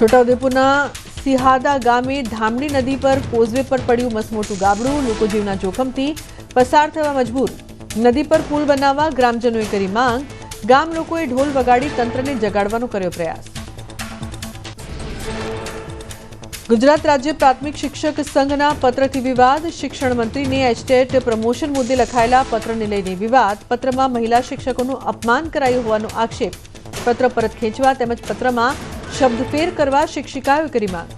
છોટાઉદેપુરના સિહાદા ગામે ધામણી નદી પર કોઝવે પર પડ્યું મસમોટું ગાબડું, લોકો જીવના જોખમથી પસાર થવા મજબૂર। નદી પર પુલ બનાવવા ગ્રામજનોએ કરી માંગ, ગામ લોકોએ ઢોલ વગાડી તંત્રને જગાડવાનો કર્યો પ્રયાસ। ગુજરાત રાજ્ય પ્રાથમિક શિક્ષક સંઘના પત્રથી વિવાદ, શિક્ષણ મંત્રીને એચટેટ પ્રમોશન મુદ્દે લખાયેલા પત્રને લઈને વિવાદ, પત્રમાં મહિલા શિક્ષકોનું અપમાન કરાયું હોવાનો આક્ષેપ, પત્ર પરત ખેંચવા તેમજ પત્રમાં શબ્દફેર કરવા શિક્ષિકાઓએ કરી માંગ।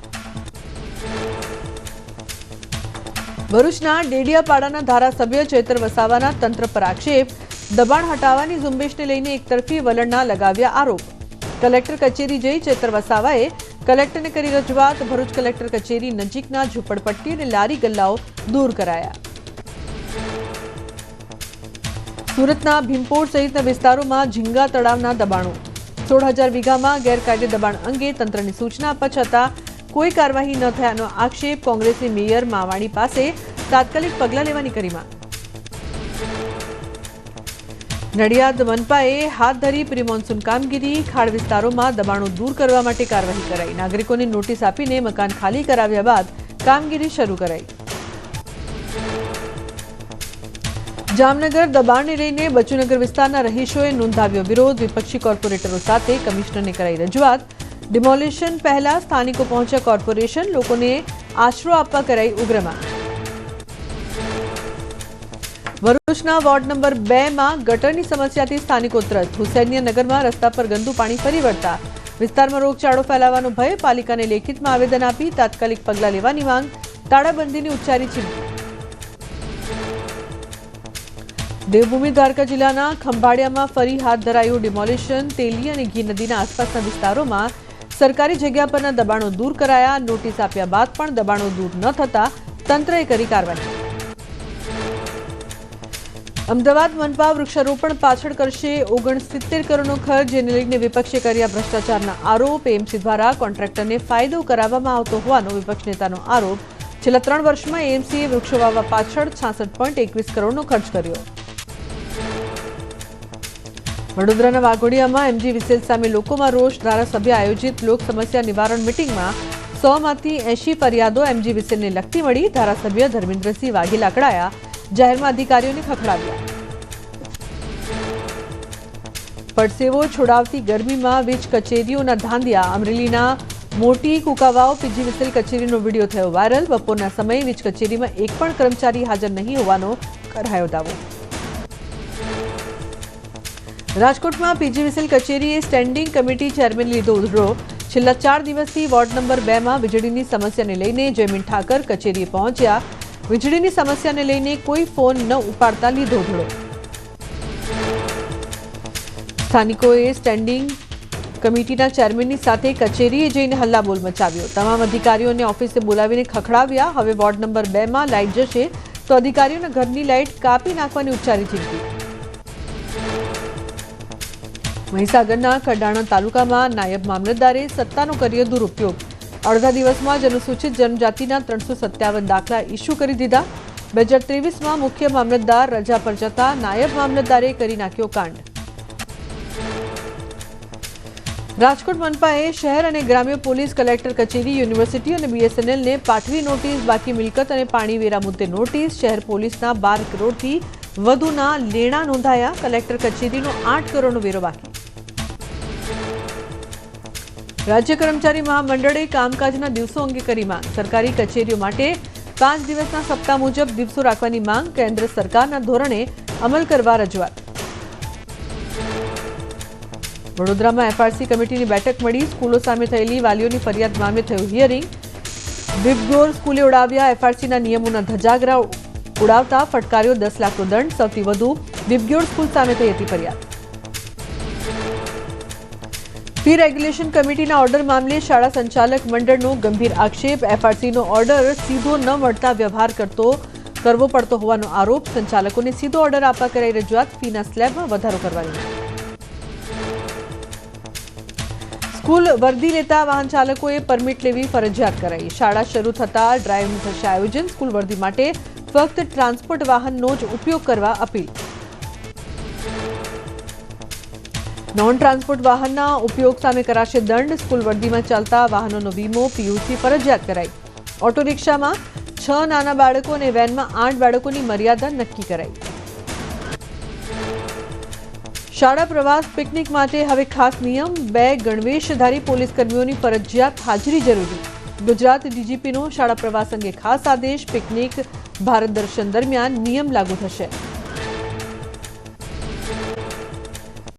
ભરૂચના ડેડિયાપાડાના ધારાસભ્ય ચેતર વસાવાના તંત્ર પર આક્ષેપ, દબાણ હટાવવાની ઝુંબેશને લઈને એકતરફી વલણના લગાવ્યા આરોપ। કલેક્ટર કચેરી જઈ ચેતર વસાવાએ કલેક્ટરને કરી રજૂઆત, ભરૂચ કલેક્ટર કચેરી નજીકના ઝૂંપડપટ્ટી અને લારી ગલ્લાઓ દૂર કરાયા। સુરતના ભીમપોર સહિતના વિસ્તારોમાં ઝીંગા તળાવના દબાણો, 16,000 વીઘામાં ગેરકાયદે દબાણ અંગે તંત્રની સૂચના આપવા છતાં કોઈ કાર્યવાહી ન થયાનો આક્ષેપ, કોંગ્રેસની મેયર માવાણી પાસે તાત્કાલિક પગલાં લેવાની કરી માંગ। નડિયાદ મનપાએ હાથ ધરી પ્રી મોન્સૂન કામગીરી, ખાડ વિસ્તારોમાં દબાણો દૂર કરવા માટે કાર્યવાહી કરાઈ, નાગરિકોને નોટિસ આપીને મકાન ખાલી કરાવ્યા બાદ કામગીરી શરૂ કરાઈ। જામનગર દબાણને લઈને બચુનગર વિસ્તારના રહીશોએ નોંધાવ્યો વિરોધ, વિપક્ષી કોર્પોરેટરો સાથે કમિશનરને કરાઈ રજૂઆત। ડિમોલિશન પહેલા સ્થાનિકો પહોંચ્યા કોર્પોરેશન, લોકોને આશરો આપવા કરાઈ ઉગ્ર માંગ। ભરૂચના વોર્ડ નંબર 2 માં ગટરની સમસ્યાથી સ્થાનિકો ત્રસ્ત, હુસૈનિયાનગરમાં રસ્તા પર ગંદુ પાણી ફરી વળતા વિસ્તારમાં રોગચાળો ફેલાવાનો ભય, પાલિકાને લેખિતમાં આવેદન આપી તાત્કાલિક પગલાં લેવાની માંગ, તાળાબંધીની ઉચ્ચારી ચીમકી। દેવભૂમિ દ્વારકા જિલ્લાના ખંભાળિયામાં ફરી હાથ ધરાયું ડિમોલિશન, તેલી અને ઘી નદીના આસપાસના વિસ્તારોમાં સરકારી જગ્યા પરના દબાણો દૂર કરાયા, નોટિસ આપ્યા બાદ પણ દબાણો દૂર ન થતા તંત્રએ કરી કાર્યવાહી। અમદાવાદ મનપા વૃક્ષારોપણ પાછળ કરશે 69 કરોડનો ખર્ચ, જેને લઈને વિપક્ષે કર્યા ભ્રષ્ટાચારના આરોપ, એએમસી દ્વારા કોન્ટ્રાક્ટરને ફાયદો કરાવવામાં આવતો હોવાનો વિપક્ષ નેતાનો આરોપ। છેલ્લા 3 વર્ષમાં એએમસીએ વૃક્ષો વાવવા પાછળ 66.21 કરોડનો ખર્ચ કર્યો। વડોદરાના વાઘોડિયામાં એમજી વિસેલ સામે લોકોમાં રોષ, ધારાસભ્ય આયોજિત લોક સમસ્યા નિવારણ મિટિંગમાં 100માંથી 80 ફરિયાદો એમજી વિસેલને લગતી મળી, ધારાસભ્ય ધર્મેન્દ્રસિંહ વાઘેલા અકળાયા, જાહેરમાં અધિકારીઓને ખખડાવ્યા। પડસેવો છોડાવતી ગરમીમાં વીજ કચેરીઓના ધાંધિયા, અમરેલીના મોટી કુકાવાવ પીજી વિસેલ કચેરીનો વિડીયો થયો વાયરલ, બપોરના સમયે વીજ કચેરીમાં એક પણ કર્મચારી હાજર નહીં હોવાનો કરાયો દાવો। રાજકોટમાં પીજી વિસેલ કચેરીએ સ્ટેન્ડિંગ કમિટી ચેરમેન લીધો ઉધડો, છેલ્લા 4 દિવસથી વોર્ડ નંબર 2 માં વીજળીની સમસ્યાને લઈને જયમીન ઠાકર કચેરીએ પહોંચ્યા, વીજળીની સમસ્યાને લઈને કોઈ ફોન ન ઉપાડતા લીધો ઉધડો। સ્થાનિકોએ સ્ટેન્ડિંગ કમિટીના ચેરમેનની સાથે કચેરીએ જઈને હલ્લાબોલ મચાવ્યો, તમામ અધિકારીઓને ઓફિસે બોલાવીને ખખડાવ્યા। હવે વોર્ડ નંબર 2 માં લાઇટ જશે તો અધિકારીઓના ઘરની લાઇટ કાપી નાખવાની ઉચ્ચારી ચીમકી। મહીસાગરના કડાણા તાલુકામાં નાયબ મામલતદારે સત્તાનો કર્યો દુરુપયોગ, અડધા દિવસમાં જ અનુસૂચિત જનજાતિના 357 દાખલા ઇસ્યુ કરી દીધા। 2023માં મુખ્ય મામલતદાર રજા પર જતા નાયબ મામલતદારે કરી નાખ્યો કાંડ। રાજકોટ મનપાએ શહેર અને ગ્રામ્ય પોલીસ કલેક્ટર કચેરી, યુનિવર્સિટી અને બીએસએનએલને પાઠવી નોટિસ, બાકી મિલકત અને પાણી વેરા મુદ્દે નોટિસ, શહેર પોલીસના 12 કરોડથી વધુના લેણા નોંધાયા, કલેક્ટર કચેરીનો 8 કરોડનો વેરો બાકી। રાજ્ય કર્મચારી મહામંડળે કામકાજના દિવસો અંગે કરી માંગ, સરકારી કચેરીઓ માટે 5 દિવસના સપ્તાહ મુજબ દિવસો રાખવાની માંગ, કેન્દ્ર સરકારના ધોરણે અમલ કરવા રજૂઆત। વડોદરામાં એફઆરસી કમિટીની બેઠક મળી, સ્કૂલો સામે થયેલી વાલીઓની ફરિયાદ મામલે થયું હિયરિંગ, વિબગોર સ્કૂલે ઉડાવ્યા એફઆરસીના નિયમોના ધજાગરા, ઉડાવતા ફટકાર્યો 10 લાખનો દંડ, સૌથી વધુ વિબગોર સ્કૂલ સામે થઈ હતી ફરિયાદ। ફી રેગ્યુલેશન કમિટીના ઓર્ડર મામલે શાળા સંચાલક મંડળનો ગંભીર આક્ષેપ, એફઆરસીનો ઓર્ડર સીધો ન મળતા વ્યવહાર કરવો પડતો હોવાનો આરોપ, સંચાલકોને સીધો ઓર્ડર આપવા કરાઈ રજૂઆત, ફીના સ્લેબમાં વધારો કરવાની। સ્કૂલ વર્દી લેતા વાહન ચાલકોએ પરમિટ લેવી ફરજિયાત કરાઈ, શાળા શરૂ થતા ડ્રાઇવનું થશે આયોજન, સ્કૂલ વર્દી માટે ફક્ત ટ્રાન્સપોર્ટ વાહનનો જ ઉપયોગ કરવા અપીલ। નોન ટ્રાન્સપોર્ટ વાહનના ઉપયોગ સામે કરાશે દંડ. સ્કૂલ વર્દીમાં ચાલતા વાહનોનો વીમો પીયુસી ફરજિયાત કરાઈ. ઓટો રિક્ષામાં 6 નાના બાળકો અને વેનમાં 8 બાળકોની મર્યાદા નક્કી કરાઈ. શાળા પ્રવાસ પિકનિક માટે હવે ખાસ નિયમ. 2 ગણવેશધારી પોલીસ કર્મીઓની ફરજિયાત હાજરી જરૂરી. ગુજરાત ડીજીપીનો શાળા પ્રવાસ અંગે ખાસ આદેશ. પિકનિક ભારત દર્શન દરમિયાન નિયમ લાગુ થશે.